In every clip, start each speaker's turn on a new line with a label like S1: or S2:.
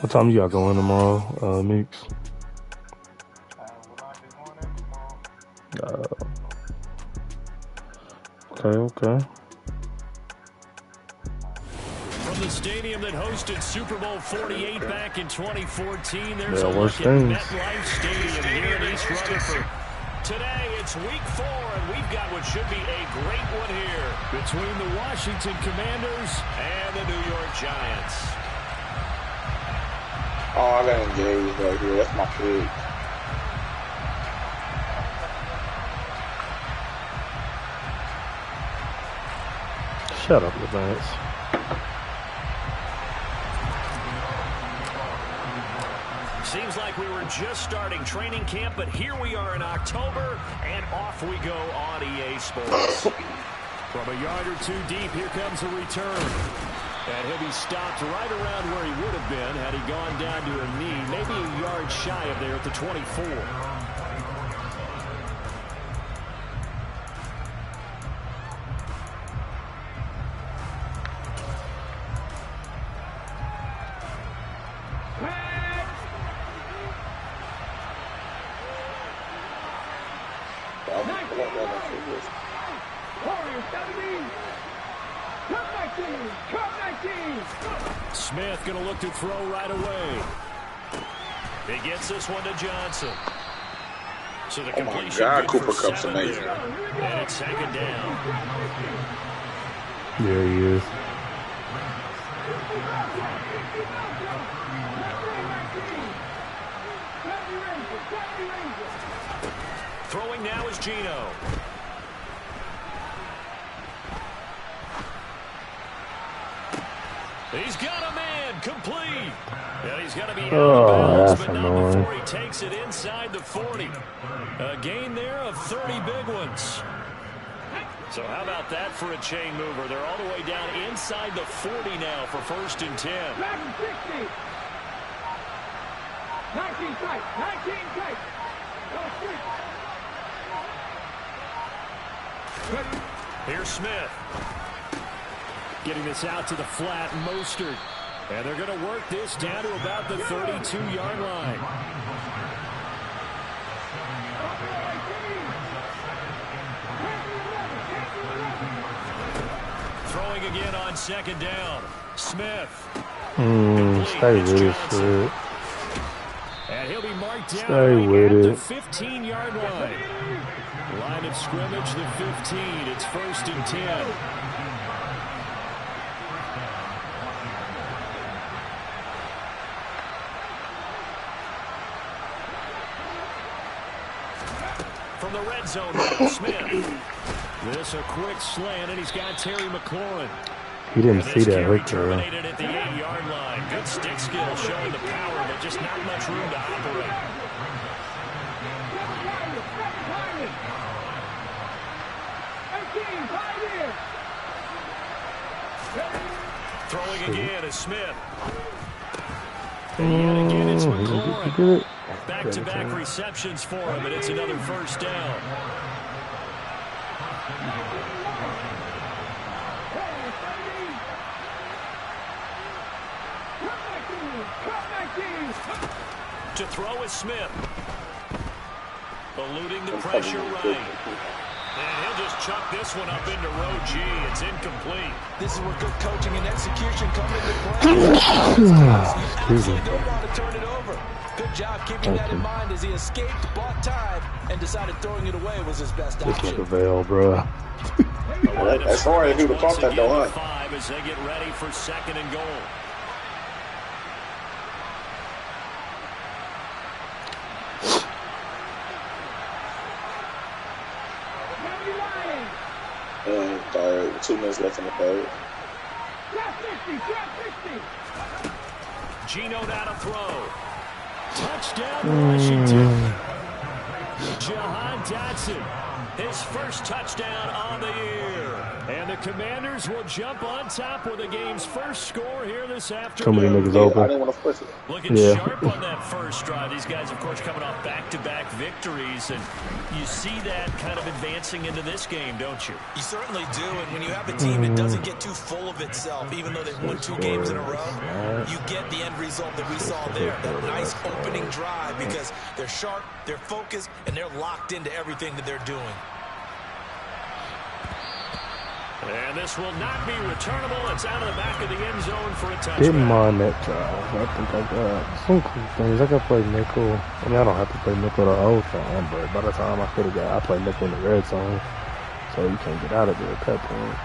S1: What time you got going tomorrow, Meeks? Okay.
S2: From the stadium that hosted Super Bowl 48 back in 2014, there's
S1: a
S2: look
S1: at
S2: MetLife Stadium here in East Rutherford. Today, it's week 4, and we've got what should be a great one here between the Washington Commanders and the New York Giants.
S3: Oh, I got engaged right here. That's my pick.
S1: Shut up, Levance.
S2: Seems like we were just starting training camp, but here we are in October, and off we go on EA Sports. From a yard or two deep, here comes a return. And he'll be stopped right around where he would have been had he gone down to a knee, maybe a yard shy of there at the 24. Smith going to look to throw right away. He gets this one to Johnson. So the completion
S3: Cooper Kupp's amazing.
S2: And it's second down.
S1: There he is.
S2: Throwing now is Geno. He's got a man, complete. And he's got to be out of bounds, but not before he takes it inside the 40. A gain there of 30 big ones. So how about that for a chain mover? They're all the way down inside the 40 now for 1st and 10.
S4: 19 tight.
S2: Here's Smith. Getting this out to the flat, Mostert. And they're going to work this down to about the 32-yard line. Throwing again on second down. Smith.
S1: Stay with it, Fred.
S2: And he'll be marked down at the 15-yard line. Line of scrimmage, the 15. It's 1st and 10. From the red zone now, Smith. This a quick slant, and he's got Terry McLaurin.
S1: He didn't see that hook there.
S2: Terminated at the 8-yard line. Good stick skill showing the power, but just not much room to operate. Throwing again is Smith. And yet again it's McLaurin. Back-to-back receptions for him, and it's another 1st down. To throw is Smith. Eluding the pressure right. And he'll just chuck this one up into row G. It's incomplete.
S5: This is where good coaching and execution come into play. You absolutely don't want to turn it over. Good job keeping that in mind as he escaped, bought time, and decided throwing it away was his best option.
S1: It's like a veil, bro.
S3: That's hard to do to pump that though, huh?
S2: 5 as they get ready for 2nd and goal.
S3: Third, 2 minutes left in the third.
S2: Geno now to throw. Touchdown, Washington. Jahan Dotson, his first touchdown on the year. And the Commanders will jump on top with the game's first score here this afternoon.
S1: Too many niggas
S3: I
S1: open.
S3: didn't want to push it.
S2: Looking sharp on that first drive. These guys, of course, coming off back-to-back victories, and you see that kind of advancing into this game, don't you?
S5: You certainly do, and when you have a team that doesn't get too full of itself, even though they've won 2 games in a row, you get the end result that we saw there. That nice opening drive because they're sharp, they're focused, and they're locked into everything that they're doing.
S2: And this will not be returnable. It's out of the back of the end zone for a touchdown.
S1: Didn't mind that drive. I think I got some cool things. I can play nickel. I mean, I don't have to play nickel the whole time, but by the time I could have got, I played nickel in the red zone, so you can't get out of there at that point.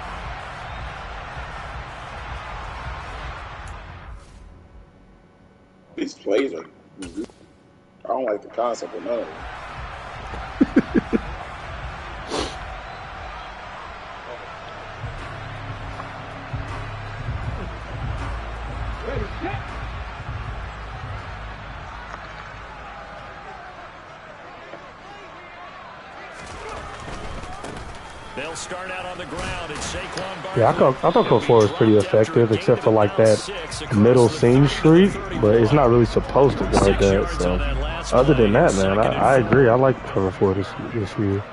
S3: These plays are. I don't like the concept of none of them.
S2: They'll start out on the ground. It's Saquon Barkley.
S1: Yeah, I thought Coach 4 was pretty effective, except for like that middle seam streak, but it's not really supposed to be like that. So, other than that, man, I agree. I like cover 4 this year,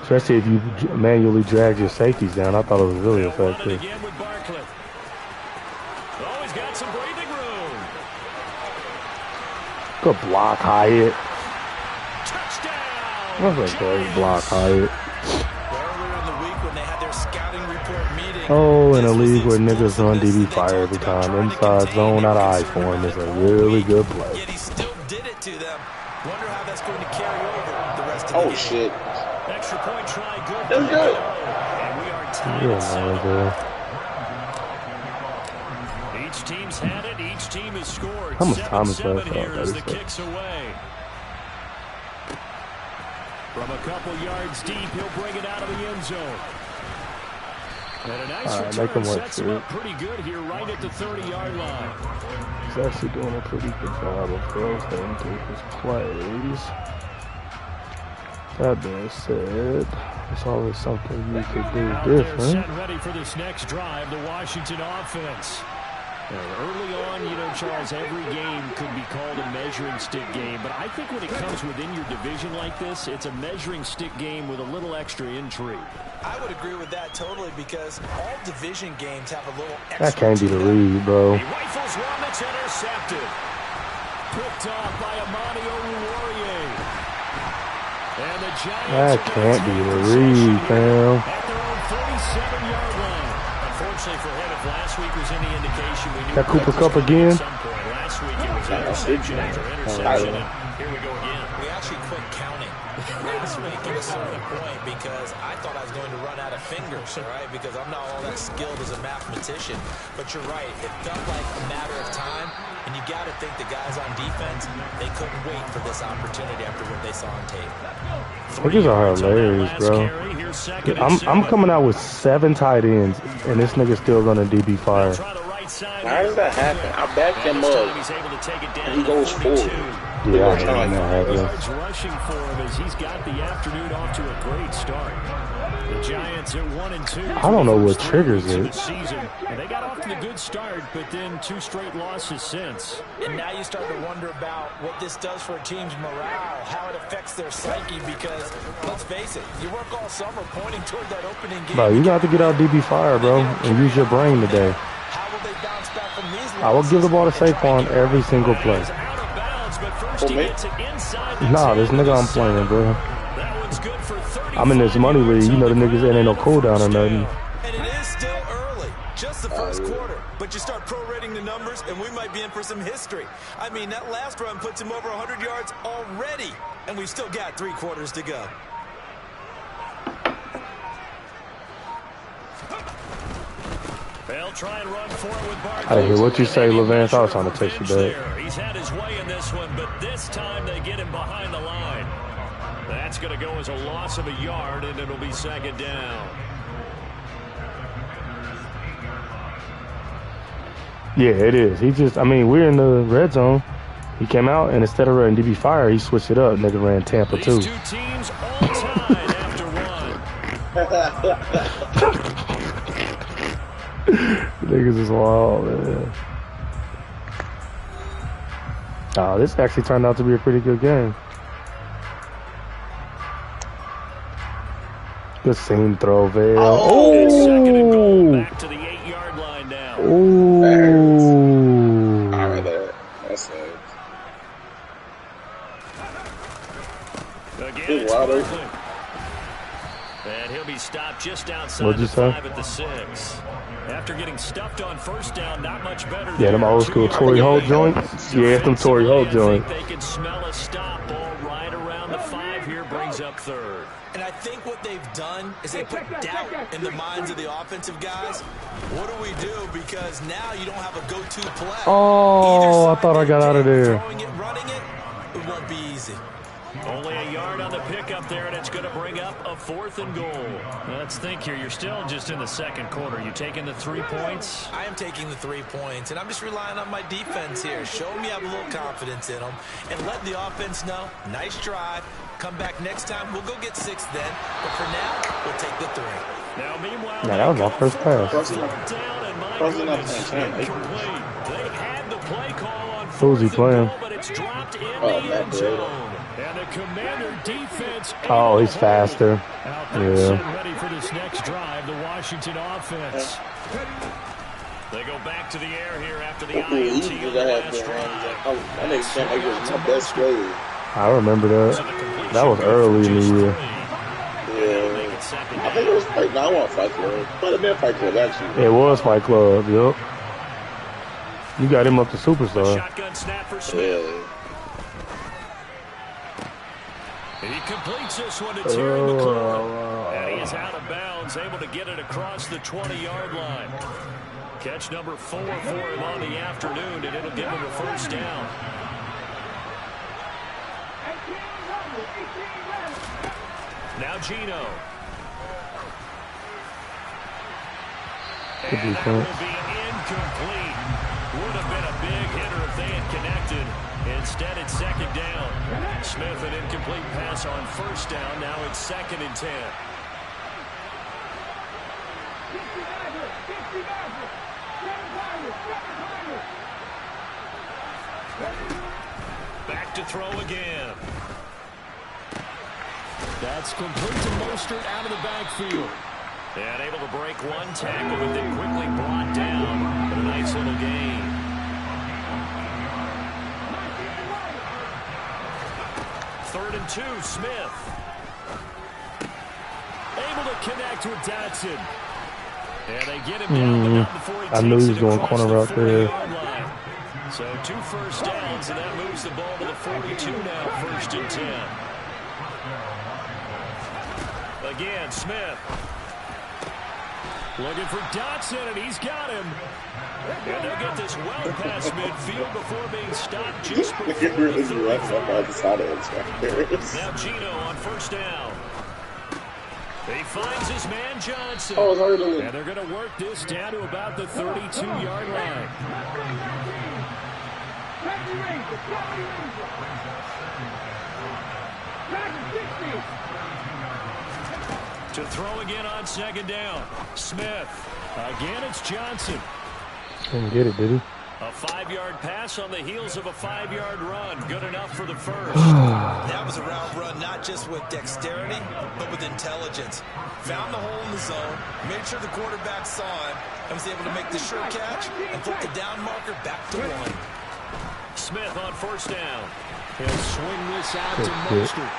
S1: especially if you manually drag your safeties down. I thought it was really effective.
S2: Again with Barkley. Oh, he's got some breathing room.
S1: Good block, Hyatt.
S2: Touchdown.
S1: That's a great block, Hyatt.
S5: Oh,
S1: in a league where niggas run DB fire every time, inside zone, out of eye for him is a really good play.
S5: Yet he still did it to them. Wonder how that's going to carry over the rest of the game.
S3: Shit.
S2: Extra point try, good.
S3: That's good.
S2: And we are tied. Each team's had it. Each team has scored.
S1: How much time is
S2: 7-7
S1: left?
S2: here as the kicks away. From a couple yards deep, he'll bring it out of the end zone. And a nice return sets him up pretty good here right at the 30-yard line.
S1: He's actually doing a pretty good job of rotating through his plays. That being said, there's always something you could do different.
S2: Set ready for this next drive, the Washington offense. And early on, you know, Charles, every game could be called a measuring stick game. But I think when it comes within your division like this, it's a measuring stick game with a little extra intrigue.
S5: I would agree with that totally because all division games have a little extra.
S1: That can't be the read, bro.
S2: He rifles one that's intercepted. Picked off by Amani Oruwariye. And the Giants.
S1: That can't be the read, fam.
S2: At their own 47-yard line. Unfortunately for him, if last week was any indication, we knew
S1: that Cooper Kupp again.
S2: at some point. Last week it was interception after interception, and here we go again.
S5: We actually quit counting last week at a certain point because I thought I was going to run out of fingers, all right? Because I'm not all that skilled as a mathematician. But you're right. It felt like a matter of time, and you got to think the guys on defense, they couldn't wait for this opportunity after what they saw on tape.
S1: Niggas are hilarious, bro. I'm coming out with 7 tight ends, and this nigga still running DB fire.
S3: How does that happen? I backed him up, and he goes forward.
S1: Yeah, I hate that
S2: Yards rushing for him as he's got the afternoon off to a great start. The Giants are 1-2.
S1: I don't know what triggers it.
S2: Season. And they got off to a good start, but then 2 straight losses since.
S5: And now you start to wonder about what this does for a team's morale, how it affects their psyche, because let's face it, you work all summer pointing toward that opening game.
S1: Bro, you got to get out DB fire, bro, and use your brain today.
S5: How will they bounce back from these losses?
S1: I will give the ball to Saquon every single play. Nah, this nigga I'm playing, bro. I'm in this money league. You know the niggas, it ain't no cooldown or nothing.
S5: And it is still early, just the first quarter. But you start prorating the numbers, and we might be in for some history. I mean, that last run puts him over 100 yards already, and we've still got 3 quarters to go.
S2: They'll try and run for it with Barkley.
S1: I didn't hear what you say, Levance. I was trying to text you back.
S2: He's had his way in this one, but this time they get him behind the line. That's going to go as a loss of a yard, and it'll be 2nd down.
S1: Yeah, it is. He just, I mean, we're in the red zone. He came out, and instead of running DB fire, he switched it up. Nigga ran Tampa, too.
S2: These 2 teams all tied after 1.
S1: Niggas is wild, man. Oh, this actually turned out to be a pretty good game. Good seam throw, Vale.
S2: And second and goal,
S1: Oh!
S2: back to the 8-yard line now.
S1: Oh!
S3: I read that. That's it.
S2: Again, it's Brooklyn. And he'll be stopped just outside the 5 at the 6. After getting stuffed on first down, not much better.
S1: Yeah, them old school Torrey Holt joints. Yeah, them Torrey Holt joints.
S2: I think they can smell a stop ball right around the 5 here, brings up third.
S5: And I think what they've done is they put doubt in the minds of the offensive guys. What do we do? Because now you don't have a go-to play.
S1: Oh, I thought I got out of there.
S5: Throwing it, running it, it won't be easy.
S2: Only a yard on the pickup there, and it's going to bring up a 4th and goal. Let's think here. You're still just in the second quarter. You taking the 3 points?
S5: I am taking the 3 points, and I'm just relying on my defense here. Show me I have a little confidence in them, and let the offense know. Nice drive. Come back next time. We'll go get 6 then. But for now, we'll take the 3.
S2: Now, meanwhile,
S1: Yeah, that was my first pass.
S2: They had the play call on
S1: Who's he playing?
S2: but it's dropped in the end zone. And the Commander defense.
S1: Oh, he's faster.
S2: Yeah. Ready for this next drive, the Washington offense. They go back to the air here after the INT on the last drive.
S3: That nigga sound like it was my best player.
S1: I remember that. That was early in the year.
S3: Yeah. I think it was Fight. No, I want Fight Club. But it been Fight Club, actually.
S1: It was Fight Club, yup. You got him up to superstar.
S2: Shotgun snap for Smith.
S3: Yeah.
S2: He completes this one to Terry McLaurin. And he is out of bounds, able to get it across the 20-yard line. Catch number 4 for him on the afternoon, and it'll give him a first down. Now Gino. And that will be incomplete. Would have been a big hitter if they had connected. Instead, it's second down. Smith, an incomplete pass on first down. Now it's 2nd and 10. Back to throw again. That's complete to Mostert out of the backfield. And able to break one tackle, but then quickly brought down. But a nice little gain. Third and 2, Smith. Able to connect with Dotson. And they get him down, but not before he
S1: I knew he was
S2: takes it
S1: going
S2: across
S1: corner
S2: the
S1: route there.
S2: 40-yard line. So 2 first downs, and that moves the ball to the 42 now, 1st and 10. Again, Smith. Looking for Dotson, and he's got him. And they'll get this well past midfield before being stopped just before the 30. Now Gino on first down. He finds his man Johnson. And they're going to work this down to about the 32-yard line. To throw again on second down. Smith. Again, it's Johnson.
S1: Didn't get it, did he?
S2: A 5-yard pass on the heels of a 5-yard run. Good enough for the first.
S5: That was a route run, not just with dexterity, but with intelligence. Found the hole in the zone, made sure the quarterback saw him, and was able to make the sure catch and flip the down marker back to 1.
S2: Smith on first down. He'll swing this out to Mostert.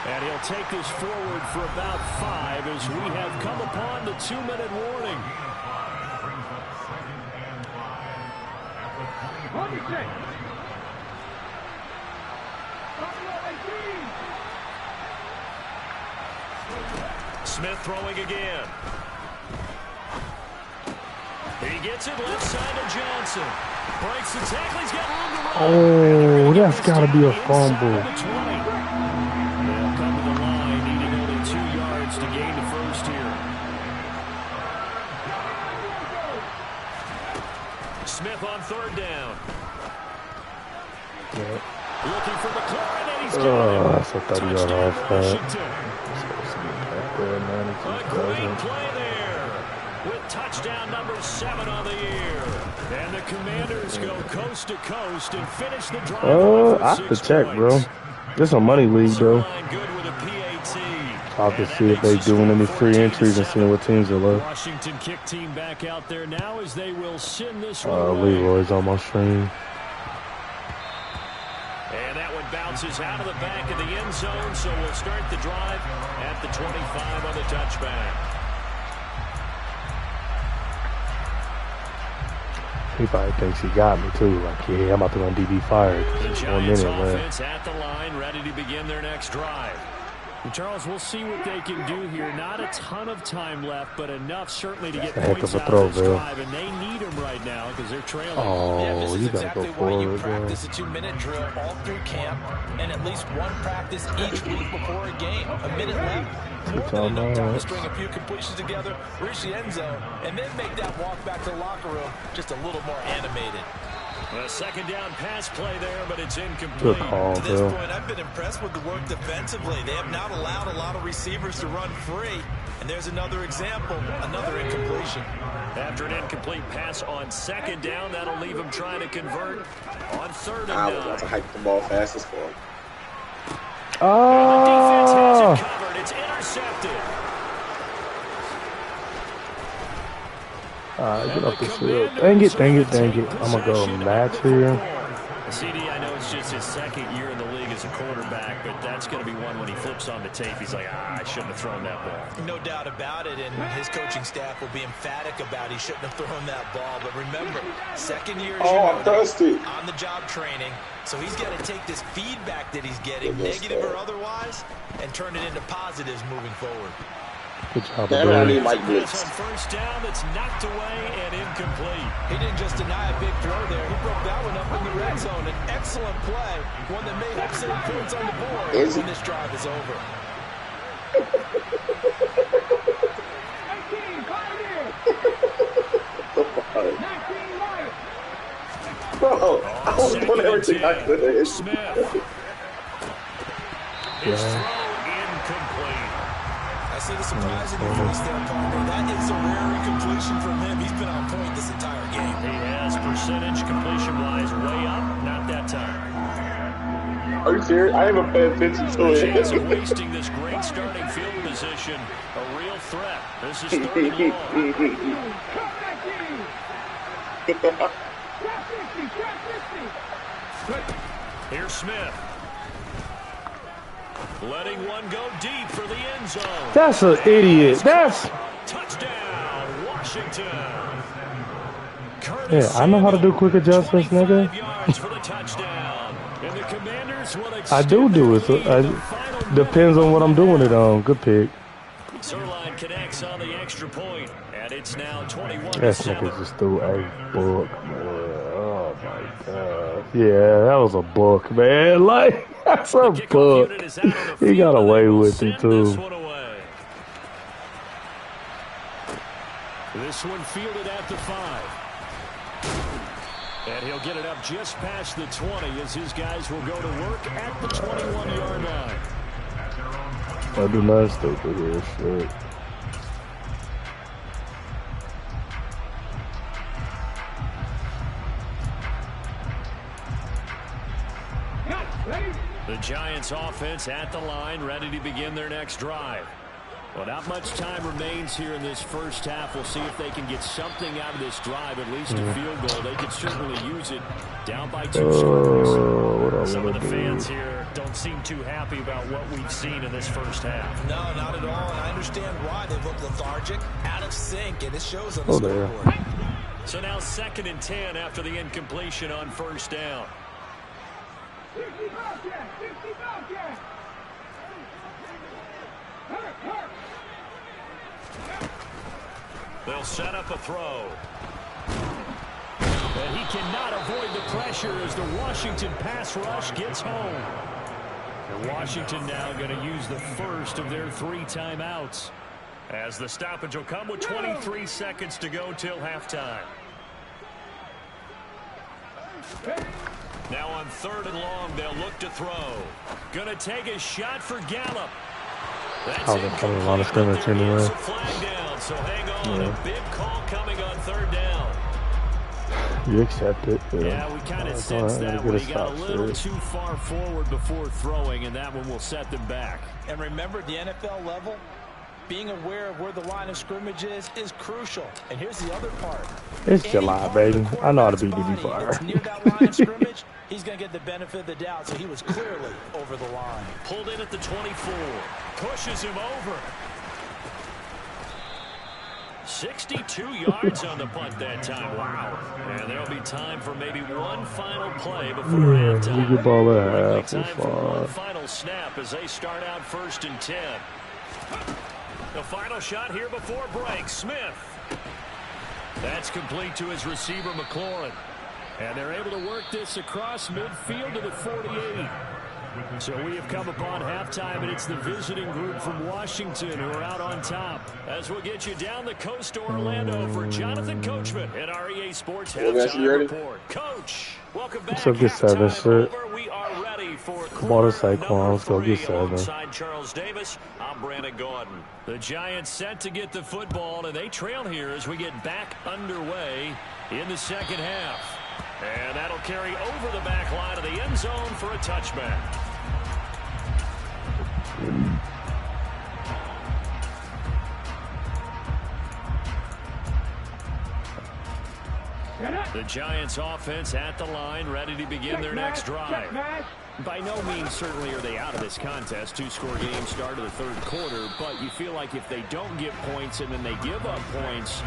S2: And he'll take this forward for about 5 as we have come upon the 2-minute warning. Smith throwing again. He gets it left side of Johnson. Breaks the tackle. He's got room to run.
S1: Oh, that's got to be a fumble.
S2: They'll come to the line, needing only 2 yards to gain the first here. Smith on third down.
S1: Yep.
S2: Looking for McLaurin, and he's got
S1: I thought he got off that.
S2: A great play there with touchdown. touchdown number 7 on the year. And the Commanders go coast to coast and finish the drive.
S1: I have to check, bro. This is a money league, though. I'll have to see if they're doing any free entries and seeing what teams are left.
S2: Washington kick team back out there now as they will send this one.
S1: Leroy's on my stream.
S2: And that one bounces out of the back of the end zone, so we'll start the drive at the 25 on the touchback.
S1: He probably thinks he got me, too. Like, yeah, I'm about to run DB fired.
S2: The Giants offense at the line, ready to begin their next drive. And Charles, we'll see what they can do here. Not a ton of time left, but enough certainly to get points out of this drive. And they need them right now because they're trailing.
S5: Oh, yeah, this is exactly why you practice a 2-minute drill all through camp and at least one practice each week before a game. A minute left. More than enough time to string a few completions together, reach the end zone, and then make that walk back to the locker room just a little more animated.
S2: A second down pass play there, but it's incomplete.
S1: Good call,
S5: to this point, I've been impressed with the work defensively. They have not allowed a lot of receivers to run free. And there's another example, another incompletion.
S2: After an incomplete pass on second down, that'll leave him trying to convert on third and 9.
S3: I was about to hike the ball fastest for him.
S2: The defense has it covered. It's intercepted.
S1: Get up the field. Dang it. I'm going to go match here.
S2: CD, I know it's just his second year in the league as a quarterback, but that's going to be one when he flips on the tape. He's like, I shouldn't have thrown that ball.
S5: No doubt about it, and his coaching staff will be emphatic about he shouldn't have thrown that ball. But remember, second year
S3: I'm thirsty.
S5: On the job training, so he's got to take this feedback that he's getting, negative or otherwise, and turn it into positives moving forward.
S1: Good job,
S3: I need Mike Blitz.
S2: On first down, that's knocked away and incomplete.
S5: He didn't just deny a big throw there. He broke that one up in the red zone. An excellent play, one that may have some points on the board when this drive is over.
S4: 19 Lions.
S3: Bro, I was doing everything I could.
S2: Smith. His throw incomplete.
S5: I see the surprise in your voice there, partner. That is a rare incompletion from him. He's been on point this entire game.
S2: He has percentage completion-wise way up. Not that time.
S3: Are you serious? I haven't paid attention to
S2: The chance of
S3: it.
S2: wasting this great starting field position. A real threat. This is third and long. Here's Smith. Letting one go deep for the end zone.
S1: That's an idiot. That's...
S2: Touchdown, Washington.
S1: Yeah, I know how to do quick adjustments, nigga. I do it. So depends on what I'm doing it on. Good pick.
S2: Zerline connects on the extra point, and it's now 21-7.
S1: That nigga just threw a book, man. Oh my god. Yeah, that was a book, man. Like, that's a book. He got away with it too.
S2: This one fielded at the 5. And he'll get it up just past the 20 as his guys will go to work at the 21-yard line.
S1: I do not stupid here, shit.
S2: The Giants offense at the line, ready to begin their next drive. Well, not much time remains here in this first half. We'll see if they can get something out of this drive, at least a field goal. They could certainly use it down by 2 scores. Some of the fans here don't seem too happy about what we've seen in this first half.
S5: No, not at all, and I understand why. They look lethargic, out of sync, and it shows on the scoreboard.
S2: So now 2nd and 10 after the incompletion on first down. They'll set up a throw. And he cannot avoid the pressure as the Washington pass rush gets home. And Washington now going to use the first of their 3 timeouts, as the stoppage will come with 23 seconds to go till halftime. Now on 3rd and long, they'll look to throw. Going to take a shot for Gallup. That's
S1: I was coming a lot of scrimmage anyway.
S2: a flag down, so hang on. A big call coming on third down.
S1: You accept it.
S2: Yeah, we kind of sensed that when he got a little too far forward before throwing, and that one will set them back.
S5: And remember, at the NFL level, being aware of where the line of scrimmage is crucial. And here's the other part.
S1: It's July, baby. I know how to beat DB fire.
S5: Near that line of scrimmage, he's going to get the benefit of the doubt, so he was clearly over the line.
S2: Pulled in at the 24. Pushes him over. 62 yards on the punt that time. Wow. And there'll be time for maybe one final play before halftime.
S1: You get ball at
S2: Time
S1: half.
S2: for one final snap as they start out 1st and 10. The final shot here before break. Smith. That's complete to his receiver, McLaurin. And they're able to work this across midfield to the 48. So we have come upon halftime, and it's the visiting group from Washington who are out on top. As we'll get you down the coast to Orlando for Jonathan Coachman at our EA Sports Halftime Report. Coach, welcome back.
S1: So get 7, sir.
S2: We are ready for
S1: Ball to Saquon. Let's go get 7.
S2: Alongside Charles Davis, I'm Brandon Gordon. The Giants set to get the football, and they trail here as we get back underway in the second half. And that'll carry over the back line of the end zone for a touchback. The Giants offense at the line, ready to begin their next drive. By no means certainly are they out of this contest. 2-score game start of the third quarter, but you feel like if they don't get points and then they give up points,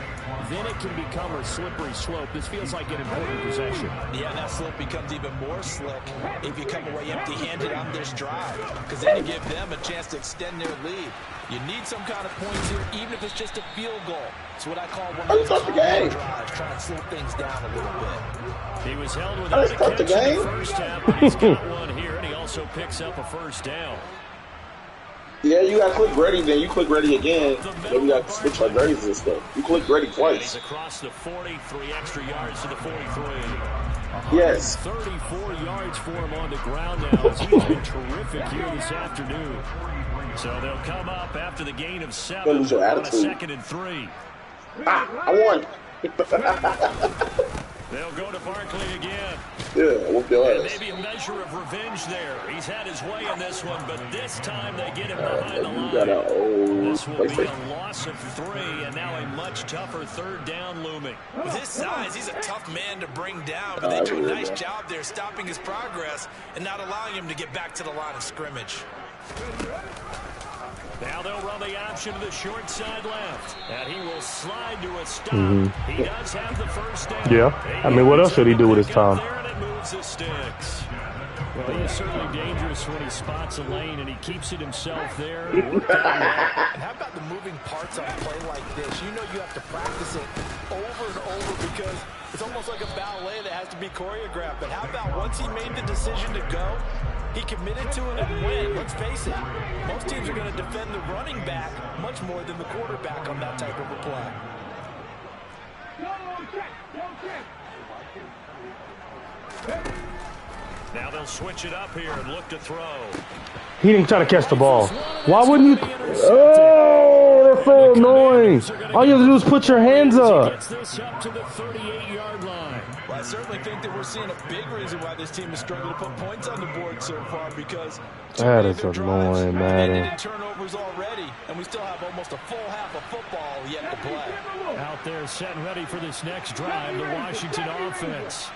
S2: then it can become a slippery slope. This feels like an important possession.
S5: Yeah, that slope becomes even more slick if you come away empty-handed on this drive, because then you give them a chance to extend their lead. You need some kind of points here, even if it's just a field goal. It's what I call one of those drives, trying to slow things down a little bit.
S2: He was held without a catch in the first half, but he's got one here, and he also picks up a first down.
S3: Yeah, you got to click ready, then you click ready again. Then we got to switch our grades and stuff. You click ready twice.
S2: He's across the 40, 3 extra yards to the 43.
S3: Yes.
S2: 34 yards for him on the ground now. He's been terrific here this afternoon. So they'll come up after the gain of 7 on a 2nd and 3.
S3: I won.
S2: They'll go to Barkley again.
S3: Yeah, whoop your ass.
S2: Maybe a measure of revenge there. He's had his way in this one, but this time they get him behind the line. This will be a loss of 3, and now a much tougher 3rd down looming.
S5: With his size, he's a tough man to bring down, but they do a nice job there stopping his progress and not allowing him to get back to the line of scrimmage.
S2: Now they'll run the option to the short side left. And he will slide to a stop. He does have the first down.
S1: Yeah. I mean, what else should he do with his time?
S2: There and it moves the sticks. Well, he is certainly dangerous when he spots a lane, and he keeps it himself there. And
S5: how about the moving parts on a play like this? You know you have to practice it over and over because it's almost like a ballet that has to be choreographed. But how about once he made the decision to go, he committed to it and went. Let's face it, most teams are going to defend the running back much more than the quarterback on that type of a play.
S2: Now they'll switch it up here and look to throw.
S1: He didn't try to catch the ball. Why wouldn't you? Oh, that's so annoying. All you have to do is put your hands up.
S2: Gets this up to the 38-yard line.
S5: Well, I certainly think that we're seeing a big reason why this team is struggling to put points on the board so far because
S1: that is annoying, man.
S5: Turnovers already, and we still have almost a full half of football yet to play.
S2: Out there set and ready for this next drive, the Washington offense.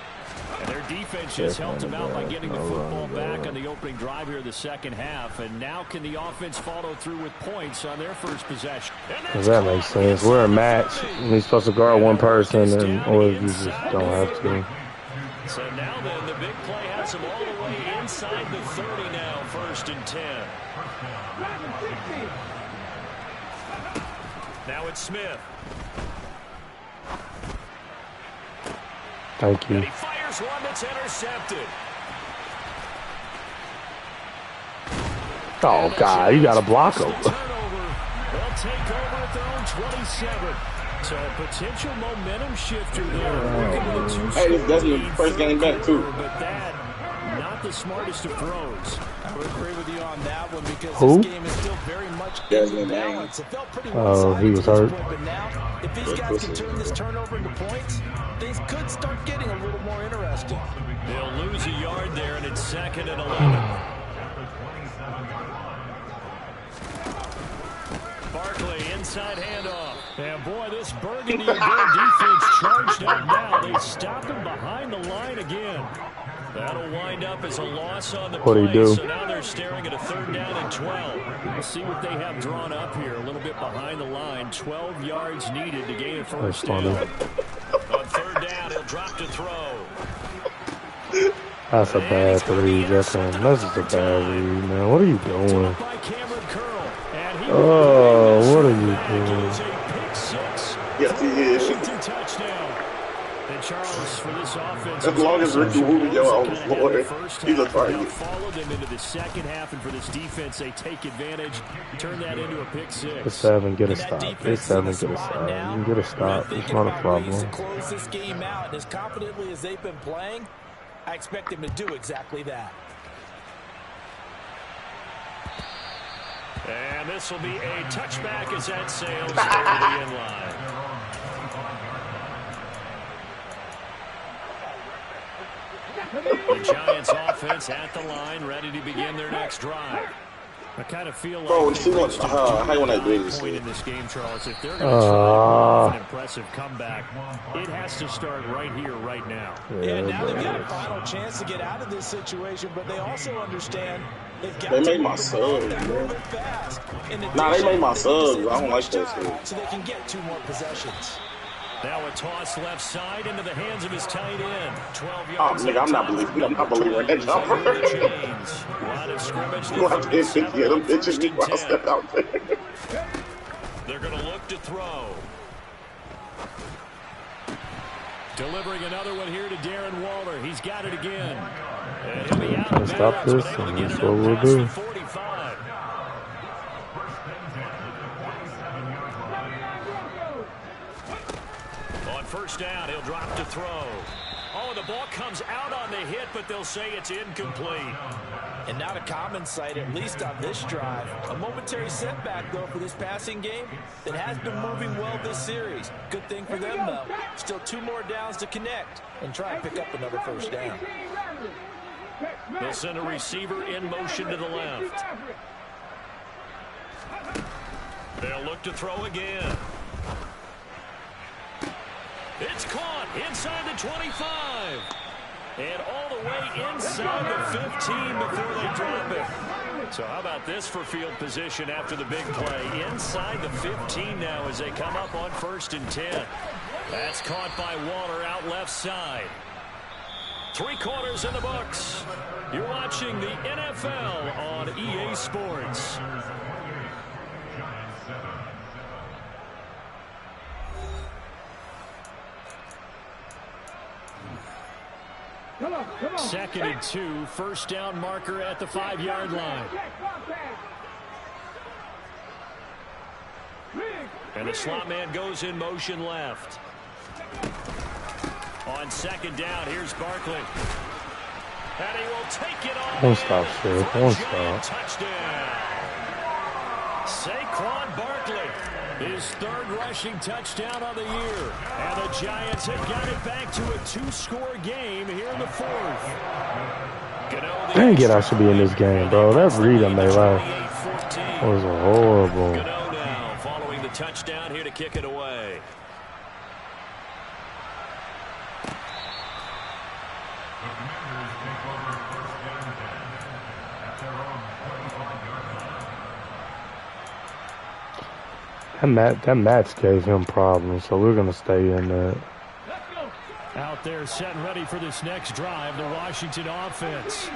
S2: And their defense just helped them out by getting the football back on the opening drive here in the second half. And now can the offense follow through with points on their first possession?
S1: Does that make sense? We're a match. He's supposed to guard one person, or you just don't have to.
S2: So now then, the big play has him all the way inside the 30 now, 1st and 10. Now it's Smith.
S1: Thank you.
S2: And he fires one that's intercepted.
S1: Oh, God, you got to block him.
S2: They'll take over at their own 27. So a potential momentum shifter there.
S3: Hey, this is the first game back, too.
S2: But that not the smartest of throws.
S5: I would agree with you on that one because
S1: Who?
S5: this game is still very much in balance. It felt pretty one-sided
S1: he was
S5: to this
S1: hurt.
S5: point, but now, if these guys can turn this turnover into points, things could start getting a little more interesting.
S2: They'll lose a yard there, and it's 2nd and 11. Barkley, inside handoff. And boy, this Burgundy and Gold defense charged up now. They stopped him behind the line again. That'll wind up as a loss on the play. So now they're staring at a 3rd down and 12. We'll see what they have drawn up here. A little bit behind the line. 12 yards needed to gain a 1st down. On 3rd down, he'll drop to throw.
S1: That's a bad read. That's just a bad read, man. What are you doing? Oh, what are you doing?
S3: Yes, he is.
S2: And Charles, for this offense,
S3: as long as Ricky Rubio on the floor, he's a target.
S2: Follow them into the 2nd half, and for this defense, they take advantage, turn that into a pick 6.
S1: It's 7, get a stop. It's 7, get a stop. You can get a stop. It's not a problem.
S5: To close this game out as confidently as they've been playing, I expect them to do exactly that.
S2: And this will be a touchback as that sails over the end line. The Giants offense at the line, ready to begin their next drive. I kind of feel like
S3: how you want to agree
S2: point in this game, Charles. If they're going to try an impressive comeback, it has to start right here, right now.
S5: Yeah, now they've got a final chance to get out of this situation, but they also understand they've got
S3: they
S5: to
S3: made my subs, man.
S5: Fast.
S3: Nah, they made my subs. I don't like that.
S5: So they can get 2 more possessions.
S2: Now a toss left side into the hands of his tight end. 12 yards.
S3: Oh, nigga, I'm not believing in that jumper.
S2: Line of scrimmage.
S3: You have to hit 50 of them bitches before I step out there.
S2: They're going to look to throw. Delivering another one here to Darren Waller. He's got it again. And he'll be out of bounds,
S1: stop this, and that's what we'll do.
S2: 45. On 1st down, he'll drop to throw. Oh, the ball comes out on the hit, but they'll say it's incomplete.
S5: And not a common sight, at least on this drive. A momentary setback, though, for this passing game that has been moving well this series. Good thing for them, though. Still 2 more downs to connect and try and pick up another 1st down.
S2: They'll send a receiver in motion to the left. They'll look to throw again. It's caught inside the 25. And all the way inside the 15 before they drop it. So how about this for field position after the big play? Inside the 15 now as they come up on 1st and 10. That's caught by Waller out left side. 3 quarters in the books. You're watching the NFL on EA Sports.
S4: Come on.
S2: 2nd and 2, 1st down marker at the 5-yard line. And the slot man goes in motion left. On 2nd down, here's Barkley. And he will take it on.
S1: Don't stop, sir. Don't stop.
S2: Touchdown. Saquon Barkley. His 3rd rushing touchdown on the year. And the Giants have got it back to a 2-score game here in the 4th.
S1: Dang it, I should be in this game, bro. That read on their life was horrible.
S2: Now following the touchdown here to kick it away.
S1: That match gave him problems, so we're going to stay in that.
S2: Out there set and ready for this next drive, the Washington offense.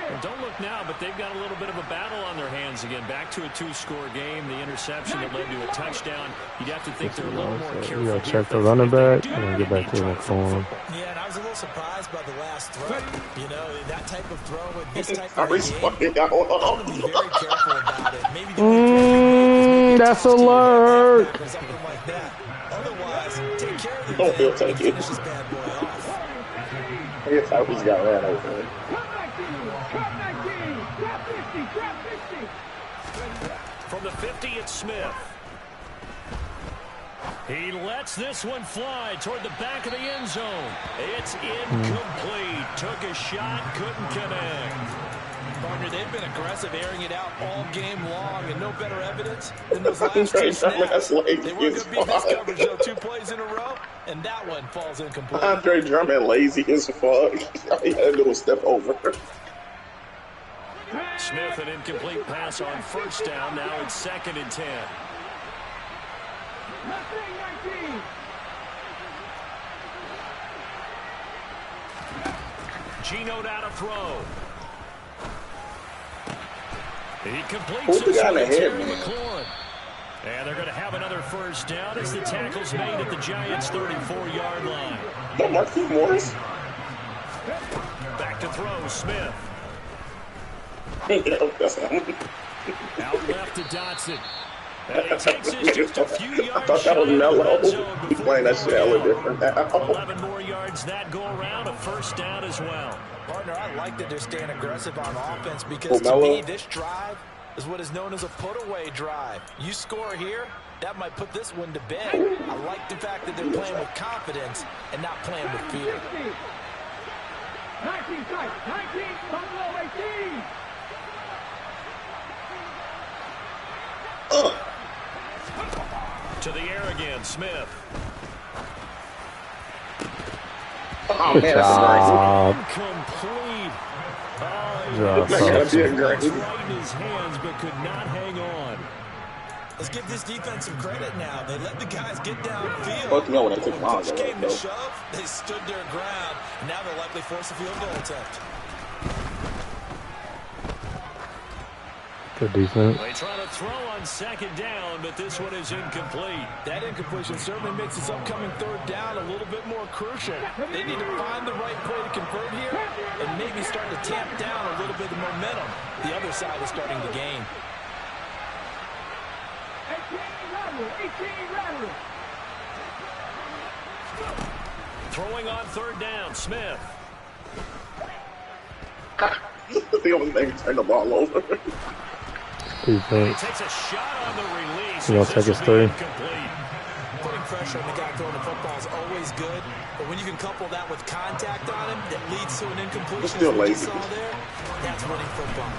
S2: And don't look now, but they've got a little bit of a battle on their hands again. Back to a 2-score game. The interception that led to a touchdown. You'd have to think they're a little more careful.
S1: We got to check the running back and then get back to the corner.
S5: Yeah, and I was a little surprised by the last throw. You know, that type of throw with this type of game, I'm going to be very careful about it. Maybe
S1: that's alert.
S5: Or something like that. Otherwise, take care of
S3: Don't feel take it.
S5: finish this bad boy off.
S3: I guess I just got ran over.
S2: From the 50, it's Smith. He lets this one fly toward the back of the end zone. It's incomplete. Took a shot, couldn't connect.
S5: Partner, they've been aggressive, airing it out all game long, and no better evidence than those last two snaps. They weren't going to beat this coverage, though, 2 plays in a row, and that one falls incomplete.
S3: Andre Drummond lazy as fuck. All he had to do was step over.
S2: Smith, an incomplete pass on first down. Now it's 2nd and 10. Gino down to throw. He completes this one to Terry McLaurin. And they're going to have another first down as the tackle's made at the Giants' 34-yard line.
S3: Don't Marquise Morris.
S2: Back to throw, Smith. Out left to Dotson. And he takes this just a few yards.
S3: I thought that was mellow. He's playing that shit hella different now.
S2: 11 more yards that go around, a first down as well.
S5: Partner, I like that they're staying aggressive on offense because to me, this drive is what is known as a put-away drive. You score here, that might put this one to bed. I like the fact that they're playing with confidence and not playing with fear.
S4: 19, 18.
S2: To the air again, Smith.
S3: Oh, man, that's
S2: Incomplete.
S3: That gotta be a great.
S2: Right in his hands, but could not hang on.
S5: Let's give this defense some credit now. They let the guys get downfield.
S3: Fuck no, when they took
S5: When
S3: Lonzo,
S5: push came to
S3: though.
S5: shove, they stood their ground. Now they'll likely force a field goal attempt.
S1: Good defense.
S2: They try to throw on 2nd down, but this one is incomplete.
S5: That incompletion certainly makes this upcoming 3rd down a little bit more crucial. They need to find the right play to convert here and maybe start to tamp down a little bit of momentum. The other side is starting to gain.
S4: 18 lateral.
S2: Throwing on 3rd down, Smith.
S3: The only thing turn the ball over.
S1: Defense.
S2: He takes a shot on the release.
S1: You want to take his 3?
S5: Putting pressure on the guy throwing the football is always good, but when you can couple that with contact on him that leads to an incompletion,
S3: still
S5: as we
S3: lazy.
S5: just saw there, that's winning football.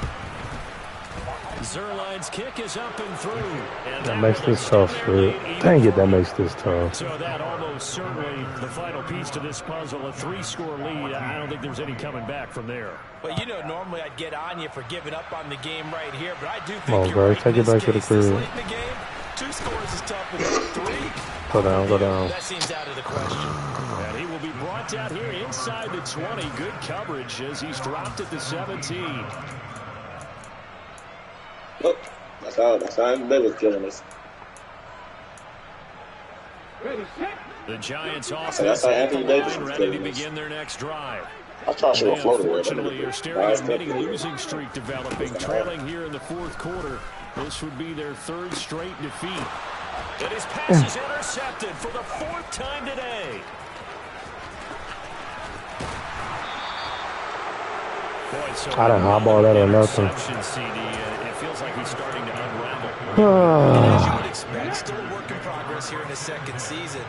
S2: Zerline's kick is up and through. And
S1: That makes this tough, shit. Dang it, that makes this tough.
S2: So that almost certainly the final piece to this puzzle, a 3-score lead. I don't think there's any coming back from there.
S5: Well, you know, normally I'd get on you for giving up on the game right here, but I do think
S1: Oh,
S5: you're
S1: bro,
S5: right
S1: take
S5: in
S1: it back
S5: this
S1: to the
S5: case. This
S1: crib.
S5: late in the game, 2 scores is tough, but 3?
S1: Go down, go down.
S5: That seems out of the question.
S2: And he will be brought down here inside the 20. Good coverage as he's dropped at the 17.
S3: Look, that's how they was killing us.
S4: Ready, set.
S2: The Giants
S3: that's
S2: offense
S3: how
S2: at the
S3: Anthony Davis
S2: line,
S3: was
S2: ready to
S3: killing us.
S2: begin their next drive.
S3: I tried to show a
S2: They
S3: floater there.
S2: unfortunately are staring at a mini losing streak developing, trailing here in the 4th quarter. This would be their 3rd straight defeat. And his pass is intercepted for the 4th time today. Boy, so
S1: I done hotball that or nothing.
S2: interception, CD, it feels like he's starting to unravel.
S5: As you would expect, still a work in progress here in his 2nd season.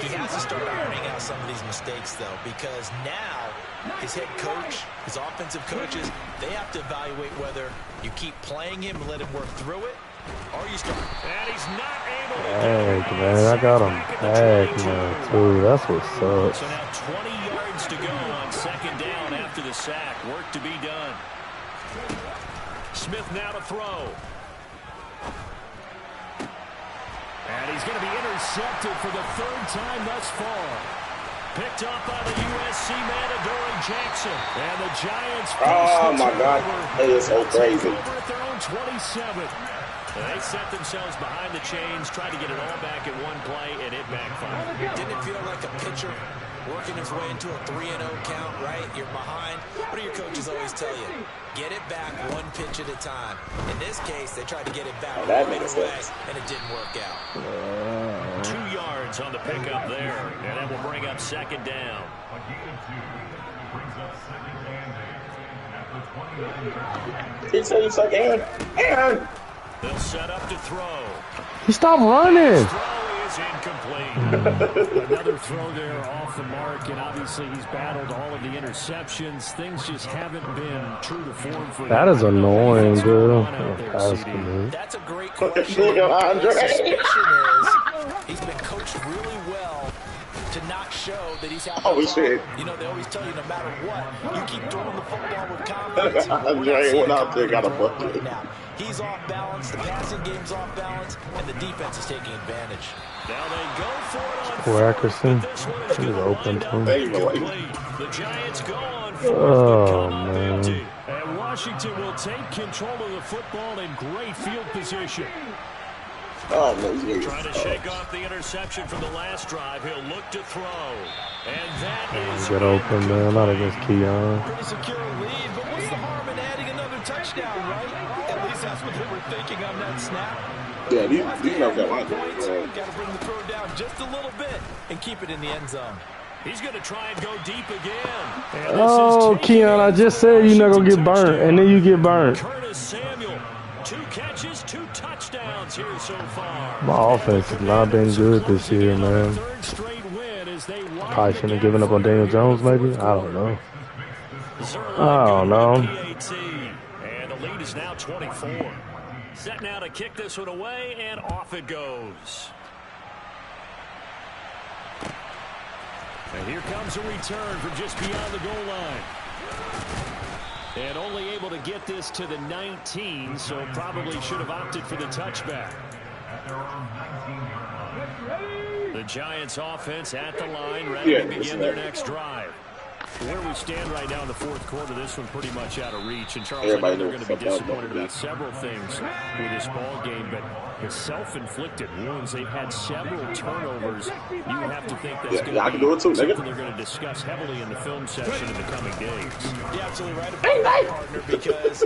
S5: He has to start ironing out some of these mistakes, though, because now his head coach, his offensive coaches, they have to evaluate whether you keep playing him and let him work through it, or you start.
S2: And he's not able to
S1: Heck, man, I got him back, man, too. That's what sucks.
S2: So now 20 yards to go on 2nd down after the sack. Work to be done. Smith now to throw. And he's going to be intercepted for the 3rd time thus far. Picked up by the USC man, Adoree Jackson. And the Giants
S3: Oh, my God. That is so crazy.
S2: over at their own 27. They set themselves behind the chains, tried to get it all back in one play, and it backfired.
S5: Didn't it feel like a pitcher working his way into a 3-0 count, right? You're behind. What do your coaches always tell you? Get it back 1 pitch at a time. In this case, they tried to get it back
S3: that
S5: right
S3: makes
S5: away,
S3: sense.
S5: and it didn't work out.
S2: 2 yards on the pickup there, and that will bring up 2nd down.
S3: He said he's like Aaron. Aaron.
S2: They'll set up to throw.
S1: He stopped running.
S2: Throw is incomplete. Another throw there off the mark, and obviously he's battled all of the interceptions. Things just haven't been true to form for him.
S1: That is annoying, dude.
S5: That's a great question. The suspicion is he's been coached really well to not show that he's out.
S3: Oh shit!
S5: You know, they always tell you no matter what, you keep throwing the football with confidence.
S3: Andre went out there, got a bucket.
S5: Right now, he's off balance. The passing game's off balance, and the defense is taking advantage.
S2: Now they go for it on
S1: Poor Ackerson. He was open too.
S2: The Giants go on for
S1: Oh man.
S2: And Washington will take control of the football in great field position.
S3: Oh, no,
S2: Trying to shake off the interception from the last drive. He'll look to throw. And that is
S1: Get open, man. Not against Keon.
S5: Pretty secure lead, but what's the harm in adding another touchdown, right? At least that's what they were thinking on that snap.
S3: Yeah, these guys got line.
S5: Got to bring the throw down just a little bit and keep it in the end zone.
S2: He's going to try and go deep again.
S1: Oh, Keon, I just said you're not going to get burnt, and then you get burnt.
S2: Curtis Samuel, 2 catches, 2 touchdowns here so far.
S1: My offense has not been good this year, man. Probably shouldn't have given up on Daniel Jones, maybe? I don't know. I don't know.
S2: And the lead is now 24. Set now to kick this one away, and off it goes. And here comes a return from just beyond the goal line. And only able to get this to the 19, so probably should have opted for the touchback. The Giants offense at the line, ready to begin their next drive. Where we stand right now in the fourth quarter, this one pretty much out of reach. And Charles, I know they're going to be disappointed about several things with this ball game, but the self-inflicted wounds, they've had several turnovers. You have to think that's going to be something they're going to discuss heavily in the film session in the coming days.
S5: You're absolutely right about that, partner, because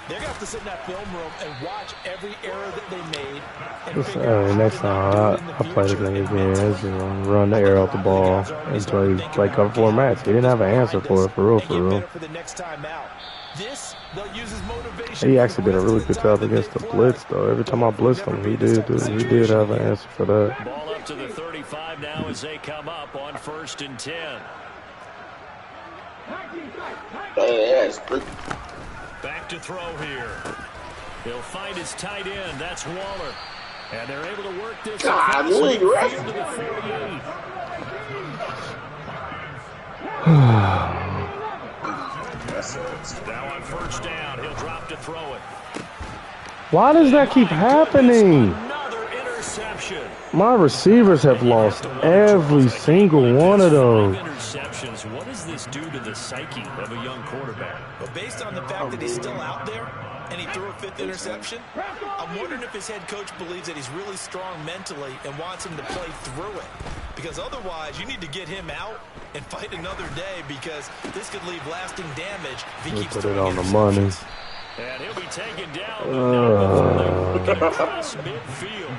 S5: they're going to have to sit in that film room and watch every error that they made. And
S1: next time I play the game again, just run the air out the ball and play cover 4 match. He didn't have an answer for it, for real, for real. He actually did a really good job against the blitz, though. Every time I blitzed him, he did have an answer for that.
S2: Ball up to the 35 now as they come up on 1st and 10. Back to throw here. He'll find his tight end. That's Waller. And they're able to work this across the field to the 48. Now on 1st down, he'll drop to throw it.
S1: Why does that keep happening?
S2: Another interception.
S1: My receivers have lost every single one of those.
S2: Interceptions. What does this do to the psyche of a young quarterback?
S5: Well, based on the fact that he's still out there and he threw a 5th interception, I'm wondering if his head coach believes that he's really strong mentally and wants him to play through it. Because otherwise, you need to get him out and fight another day, because this could leave lasting damage if he keeps
S1: put it on the money.
S2: And he'll be taken down across midfield.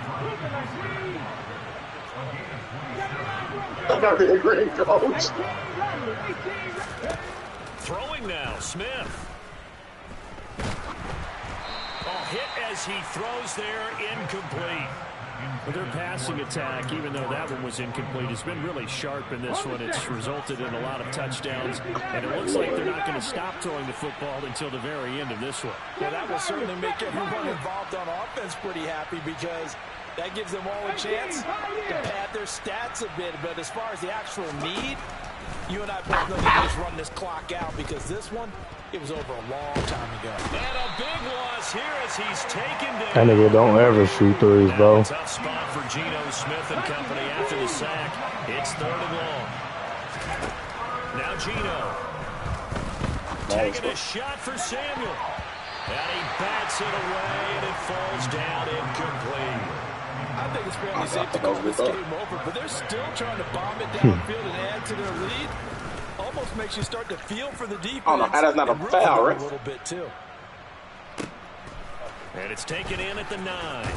S3: I'm not being a great coach.
S2: Throwing now, Smith. Oh, hit as he throws there, incomplete. But their passing attack, even though that one was incomplete, has been really sharp in this one. It's resulted in a lot of touchdowns, and it looks like they're not going to stop throwing the football until the very end of this one.
S5: Well, that will certainly make everyone involved on offense pretty happy, because that gives them all a chance to pad their stats a bit. But as far as the actual need, you and I both know they can just run this clock out, because this one, it was over a long time ago.
S2: And a big loss here as he's taken down.
S1: That nigga don't ever shoot threes, bro.
S2: Tough spot for Geno Smith and company after the sack. It's 3rd and long. Now Geno taking a shot for Samuel. And he bats it away, and it falls down incomplete.
S5: I think it's fairly safe to call this game over, but they're still trying to bomb it downfield and add to their lead. Almost makes you start to feel for the defense.
S3: Oh no, that's not a foul, right?
S5: A little bit too.
S2: And it's taken in at the 9.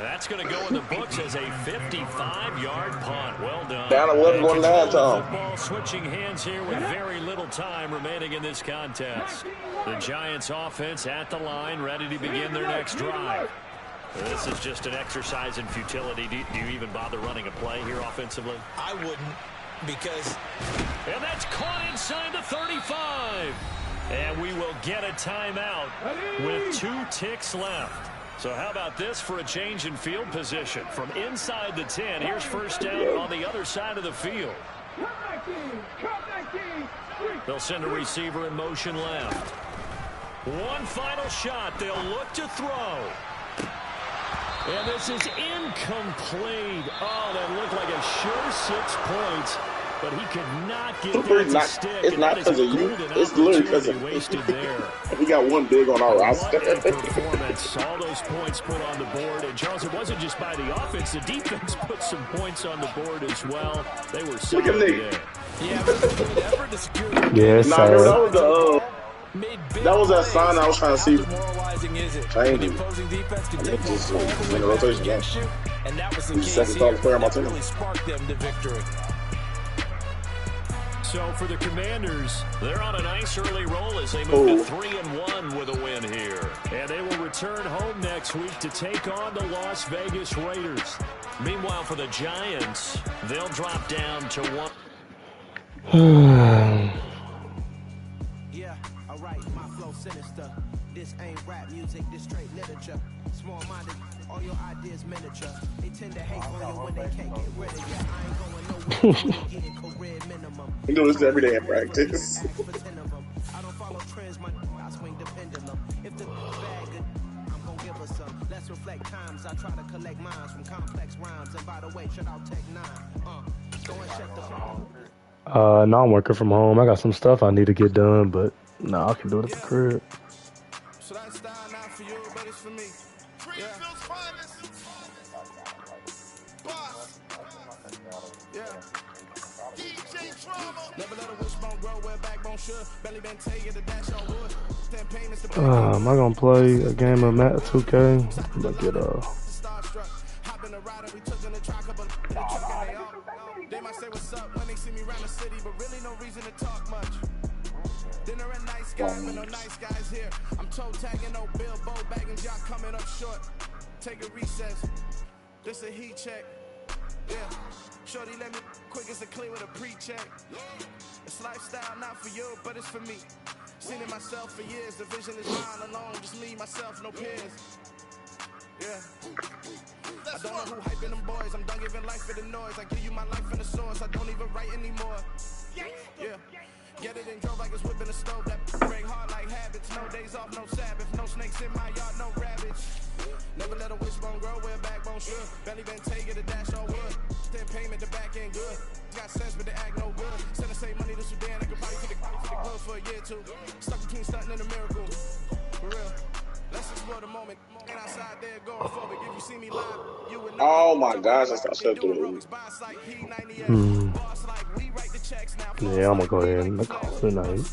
S2: That's going to go in the books as a 55-yard punt. Well done.
S3: Down 11 going to halftime.
S2: Football switching hands here with very little time remaining in this contest. The Giants offense at the line, ready to begin their next drive. This is just an exercise in futility. Do you even bother running a play here offensively?
S5: I wouldn't, because...
S2: And that's caught inside the 35. And we will get a timeout with 2 ticks left. So how about this for a change in field position? From inside the 10, here's first down on the other side of the field. They'll send a receiver in motion left. One final shot. They'll look to throw. And this is incomplete. Oh, that looked like a sure 6 points. But he could not get that to stick.
S3: It's not because of you. It's literally because of
S2: wasted there.
S3: We got one big on our roster.
S2: Performance. All those points put on the board. And, Charles, it wasn't just by the offense. The defense put some points on the board as well. They were solid there.
S5: Yeah, but it's a good effort to secure.
S1: Yes,
S3: nah, that was that sign I was trying to see.
S5: Demoralizing is it?
S3: Change
S5: The
S3: it.
S5: opposing defense can
S3: I
S5: take
S3: mean, just
S5: more
S3: in a rotation game.
S5: against you, and that was the
S3: He's
S5: case
S3: second
S5: here.
S3: tallest player on my
S5: That
S3: team.
S5: really sparked them to victory.
S2: So for the Commanders, they're on a nice early roll as they move to 3-1 with a win here. And they will return home next week to take on the Las Vegas Raiders. Meanwhile, for the Giants, they'll drop down to 1.
S6: Yeah, alright, my flow sinister. This ain't rap music, this straight literature. Small-minded, all your ideas miniature. They tend to hate on you when they can't get rid of you. I ain't going nowhere, getting career minimum.
S3: We do this every day in practice.
S6: I don't follow trends, I swing the pendulum. If the bag good, I'm gonna give us some. Let's reflect times, I try to collect minds from complex rhymes. And by the way, shout out Tech 9. Go and check the
S1: No, I'm working from home. I got some stuff I need to get done, but no, I can do it at the crib.
S6: So that style not for you, but it's for me. Yeah. Boss. Yeah. Never let a wishbone grow where backbone should. Belly been taking the dash on wood.
S1: Am I gonna play a game of Madden 2K? I'm gonna get
S6: They might say what's up when they see me around the city, but really no reason to talk much. Dinner and nice guy, but no nice guys here. I'm toe tagging, no Bilbo bagging, y'all coming up short. Take a recess. This a heat check. Yeah. Shorty let me quick as a clear with a pre-check. It's lifestyle not for you, but it's for me. Seen it myself for years. The vision is mine alone. Just me, myself, no peers. Yeah. I don't know who hyping them boys. I'm done giving life for the noise. I give you my life in the source. I don't even write anymore. Yeah. Get it and drove like it's whipping a stove. That break hard like habits. No days off, no Sabbath. No snakes in my yard, no rabbits. Never let a wishbone grow where backbone should. Belly been taking the dash on wood. Then payment the back end good. Got sense but they act no good. Send the same money to Sudan. I could probably fit the good for a year or two. Stuck between stunting and a miracle. For real. Let's explore the moment. Ain't outside there going forward. If you see me live, you would know.
S3: Oh my gosh, that's not shut through.
S1: Yeah, I'm gonna go ahead and call it a night.